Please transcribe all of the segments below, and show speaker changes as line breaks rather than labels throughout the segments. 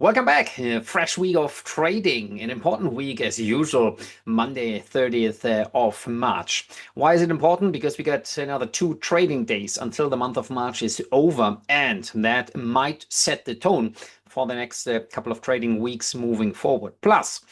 Welcome back. Fresh week of trading, an important week as usual, Monday, 30th of March. Why is it important? Because we got another 2 trading days until the month of March is over, and that might set the tone for the next couple of trading weeks moving forward. Plus,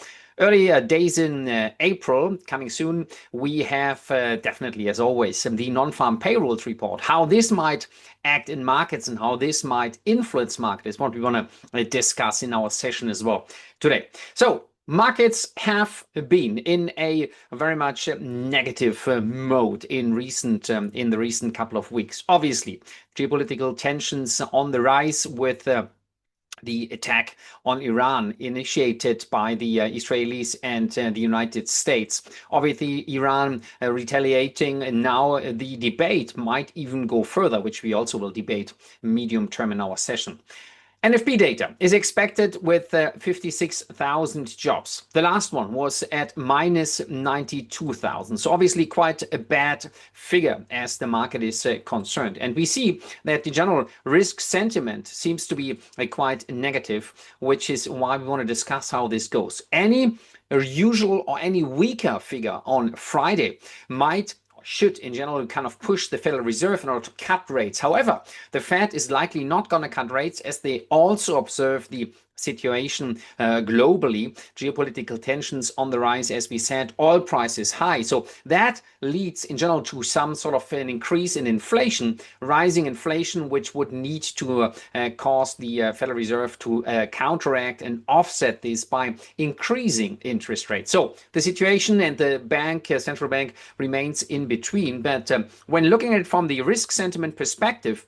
early days in April coming soon, we have definitely, as always, the non-farm payrolls report. How this might act in markets and how this might influence market is what we want to discuss in our session as well today. So markets have been in a very much negative mode in the recent couple of weeks. Obviously, geopolitical tensions on the rise with the attack on Iran initiated by the Israelis and the United States. Obviously, Iran retaliating, and now the debate might even go further, which we also will debate medium term in our session. NFP data is expected with 56,000 jobs. The last one was at minus 92,000. So obviously quite a bad figure as the market is concerned. And we see that the general risk sentiment seems to be quite negative, which is why we want to discuss how this goes. Any usual or any weaker figure on Friday should in general kind of push the Federal Reserve in order to cut rates. However, the Fed is likely not going to cut rates as they also observe the situation globally, geopolitical tensions on the rise, as we said, oil prices high. So that leads in general to some sort of an increase in inflation, rising inflation, which would need to cause the Federal Reserve to counteract and offset this by increasing interest rates. So the situation and the central bank remains in between. But when looking at it from the risk sentiment perspective,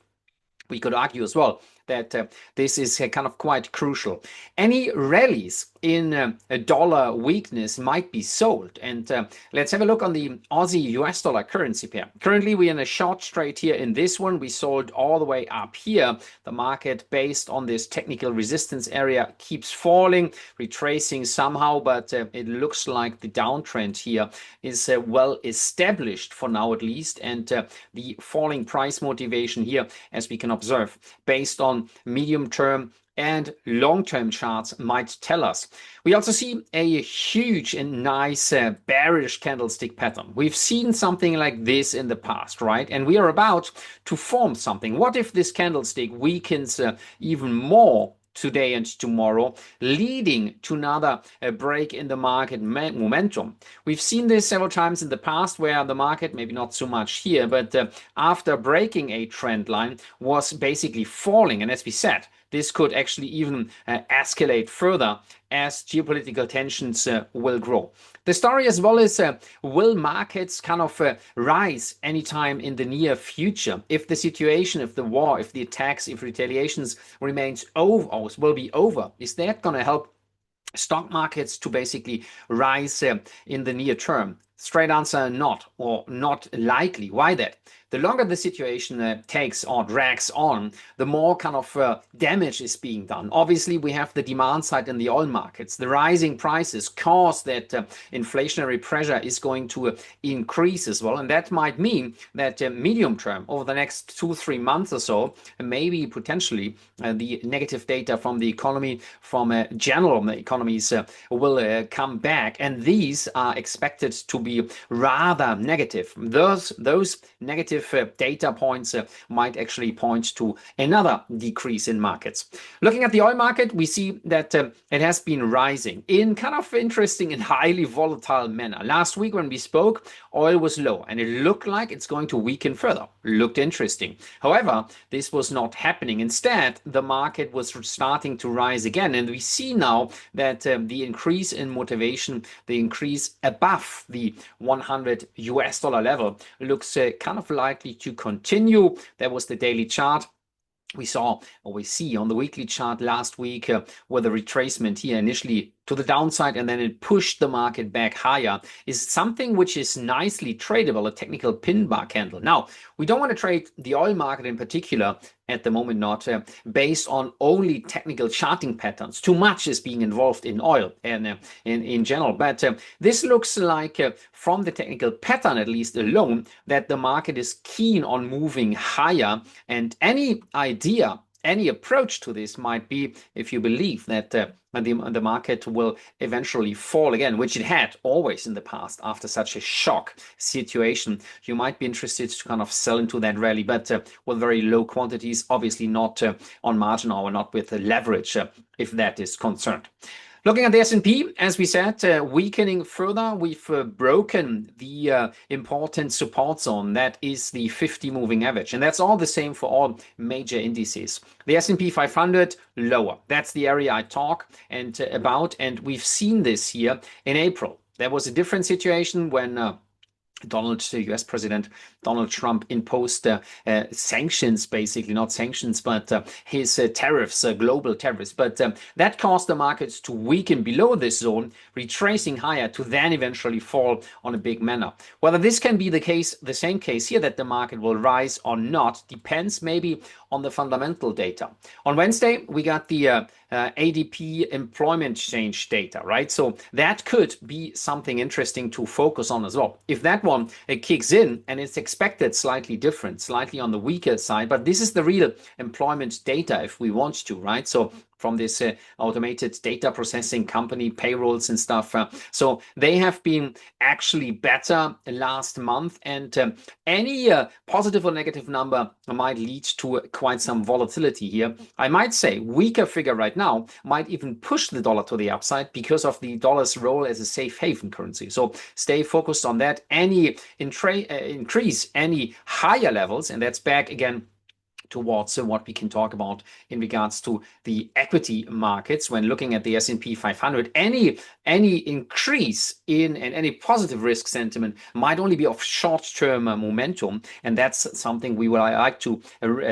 we could argue as well that this is kind of quite crucial. Any rallies in a dollar weakness might be sold. And let's have a look on the Aussie US dollar currency pair. Currently, we're in a short trade here in this one. We sold all the way up here. The market, based on this technical resistance area, keeps falling, retracing somehow, but it looks like the downtrend here is well established for now at least. And the falling price motivation here, as we can observe, based on medium-term and long-term charts, might tell us. We also see a huge and nice bearish candlestick pattern. We've seen something like this in the past, right? And we are about to form something. What if this candlestick weakens even more today and tomorrow, leading to another break in the market momentum? We've seen this several times in the past where the market, maybe not so much here, but after breaking a trend line, was basically falling. And as we said, this could actually even escalate further as geopolitical tensions will grow. The story as well is, will markets kind of rise anytime in the near future? If the situation, if the war, if the attacks, if retaliations remains over, or will be over, is that going to help stock markets to basically rise in the near term? Straight answer, not, or not likely. Why that? The longer the situation takes or drags on, the more kind of damage is being done. Obviously, we have the demand side in the oil markets. The rising prices cause that inflationary pressure is going to increase as well. And that might mean that medium term, over the next 2-3 months or so, maybe potentially the negative data from the economy, from general economies will come back. And these are expected to be rather negative. Those negative data points might actually point to another decrease in markets. Looking at the oil market, we see that it has been rising in kind of interesting and highly volatile manner. Last week when we spoke, oil was low and it looked like it's going to weaken further. Looked interesting. However, this was not happening. Instead, the market was starting to rise again. And we see now that the increase in motivation, the increase above the 100 US dollar level looks kind of likely to continue. That was the daily chart. We saw, or we see on the weekly chart last week, where the retracement here initially to the downside and then it pushed the market back higher is something which is nicely tradable, a technical pin bar candle. Now, we don't want to trade the oil market in particular at the moment, not based on only technical charting patterns. Too much is being involved in oil and in general. But this looks like, from the technical pattern at least alone, that the market is keen on moving higher, and any idea any approach to this might be if you believe that the market will eventually fall again, which it had always in the past after such a shock situation. You might be interested to kind of sell into that rally, but with very low quantities, obviously not on margin or not with leverage, if that is concerned. Looking at the S&P, as we said, weakening further. We've broken the important support zone. That is the 50 moving average. And that's all the same for all major indices. The S&P 500, lower. That's the area I talk about. And we've seen this here in April. There was a different situation when US President Donald Trump imposed sanctions, basically not sanctions, but his tariffs, global tariffs. But that caused the markets to weaken below this zone, retracing higher to then eventually fall on a big manner. Whether this can be the case, the same case here, that the market will rise or not, depends maybe on the fundamental data. On Wednesday, we got the ADP employment change data, right? So that could be something interesting to focus on as well. If that one kicks in, and it's expected slightly different, slightly on the weaker side, but this is the real employment data if we want to, right? So from this automated data processing company, payrolls and stuff. So they have been actually better last month, and any positive or negative number might lead to quite some volatility here. I might say weaker figure right now might even push the dollar to the upside because of the dollar's role as a safe haven currency. So stay focused on that. Any increase, any higher levels, and that's back again towards what we can talk about in regards to the equity markets when looking at the S&P 500. Any increase in and any positive risk sentiment might only be of short-term momentum, and that's something we would like to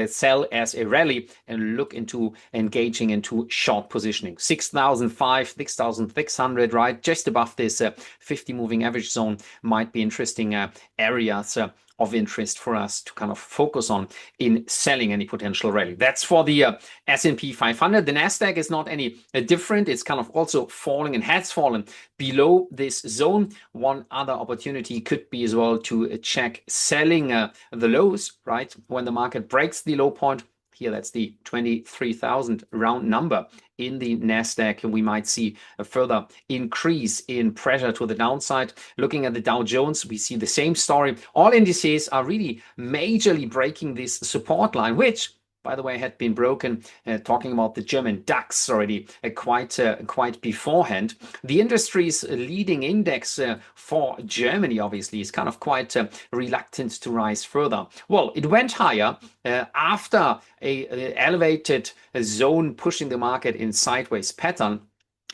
sell as a rally and look into engaging into short positioning. 6,005, 6,600, right? Just above this 50 moving average zone might be interesting areas of interest for us to kind of focus on in selling any potential rally. That's for the S&P 500. The Nasdaq is not any different. It's kind of also falling and has fallen below this zone. One other opportunity could be as well to check selling the lows, right? When the market breaks the low point. Here, that's the 23,000 round number in the Nasdaq. We might see a further increase in pressure to the downside. Looking at the Dow Jones, we see the same story. All indices are really majorly breaking this support line, which, by the way, had been broken, talking about the German DAX already quite beforehand. The industry's leading index for Germany, obviously, is kind of quite reluctant to rise further. Well, it went higher after a elevated zone pushing the market in sideways pattern.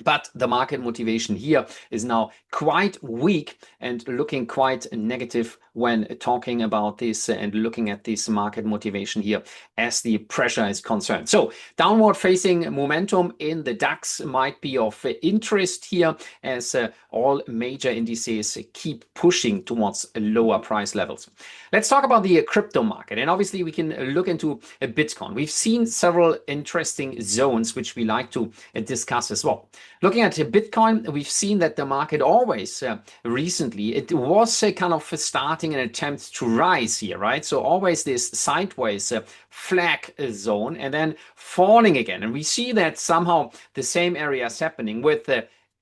But the market motivation here is now quite weak and looking quite negative when talking about this and looking at this market motivation here as the pressure is concerned. So downward facing momentum in the DAX might be of interest here as all major indices keep pushing towards lower price levels. Let's talk about the crypto market, and obviously we can look into Bitcoin. We've seen several interesting zones which we like to discuss as well. Looking at Bitcoin, we've seen that the market always recently, it was kind of starting an attempt to rise here, right? So always this sideways flag zone and then falling again. And we see that somehow the same area is happening with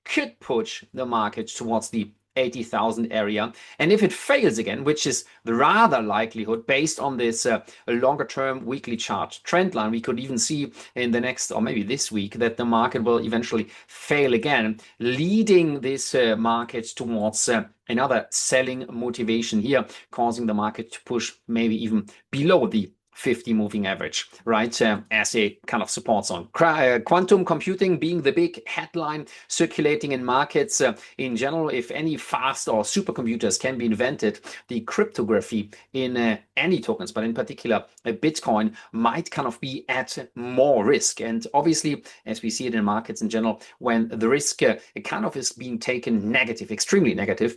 could push the market towards the 80,000 area. And if it fails again, which is the rather likelihood based on this longer term weekly chart trend line, we could even see in the next or maybe this week that the market will eventually fail again, leading this market towards another selling motivation here, causing the market to push maybe even below the 50 moving average, right, as a kind of support zone. Quantum computing being the big headline circulating in markets in general. If any fast or supercomputers can be invented, the cryptography in any tokens, but in particular Bitcoin, might kind of be at more risk. And obviously, as we see it in markets in general, when the risk kind of is being taken negative, extremely negative,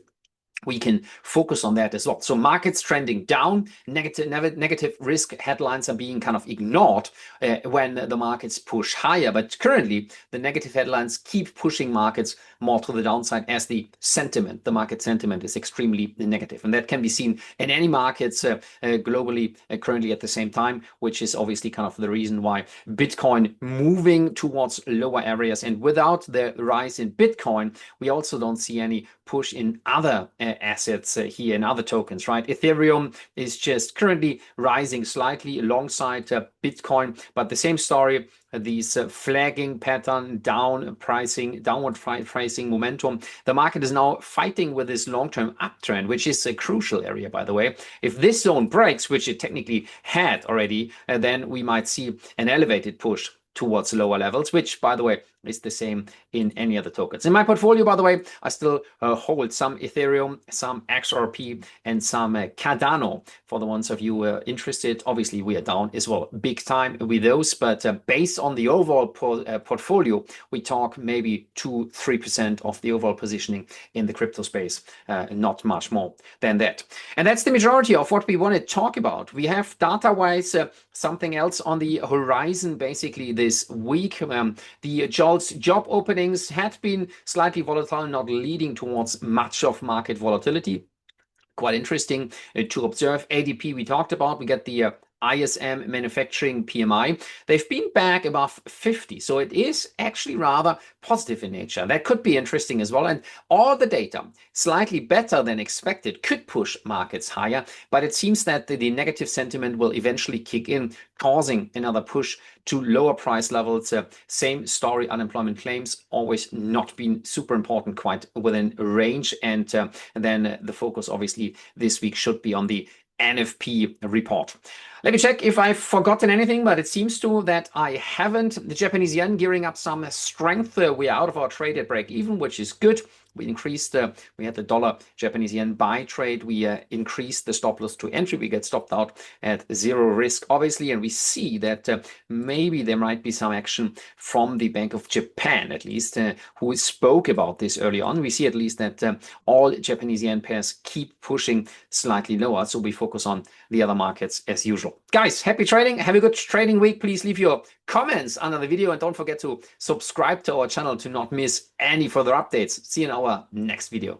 we can focus on that as well. So markets trending down, negative risk headlines are being kind of ignored when the markets push higher. But currently, the negative headlines keep pushing markets more to the downside as the market sentiment is extremely negative. And that can be seen in any markets globally currently at the same time, which is obviously kind of the reason why Bitcoin moving towards lower areas. And without the rise in Bitcoin, we also don't see any push in other assets here in other tokens, right? Ethereum is just currently rising slightly alongside Bitcoin, but the same story, these flagging pattern downward pricing momentum. The market is now fighting with this long-term uptrend, which is a crucial area, by the way. If this zone breaks, which it technically had already, then we might see an elevated push towards lower levels, which, by the way, is the same in any other tokens. In my portfolio, by the way, I still hold some Ethereum, some XRP, and some Cardano. For the ones of you who are interested, obviously we are down as well, big time with those. But based on the overall portfolio, we talk maybe 2-3% of the overall positioning in the crypto space, not much more than that. And that's the majority of what we want to talk about. We have data-wise something else on the horizon basically this week. The job openings had been slightly volatile, not leading towards much of market volatility. Quite interesting to observe. ADP we talked about. We get the ISM manufacturing PMI. They've been back above 50, so it is actually rather positive in nature. That could be interesting as well. And all the data slightly better than expected could push markets higher, but it seems that the negative sentiment will eventually kick in, causing another push to lower price levels. Same story, unemployment claims always not been super important, quite within range. And then the focus obviously this week should be on the NFP report. Let me check if I've forgotten anything, but it seems to that I haven't. The Japanese yen gearing up some strength. We are out of our trade at break even, which is good. We increased, we had the dollar Japanese yen buy trade. We increased the stop loss to entry. We get stopped out at zero risk, obviously. And we see that maybe there might be some action from the Bank of Japan, at least, who spoke about this early on. We see at least that all Japanese yen pairs keep pushing slightly lower. So we focus on the other markets as usual. Guys, happy trading. Have a good trading week. Please leave your comments under the video and don't forget to subscribe to our channel to not miss any further updates. See you in our next video.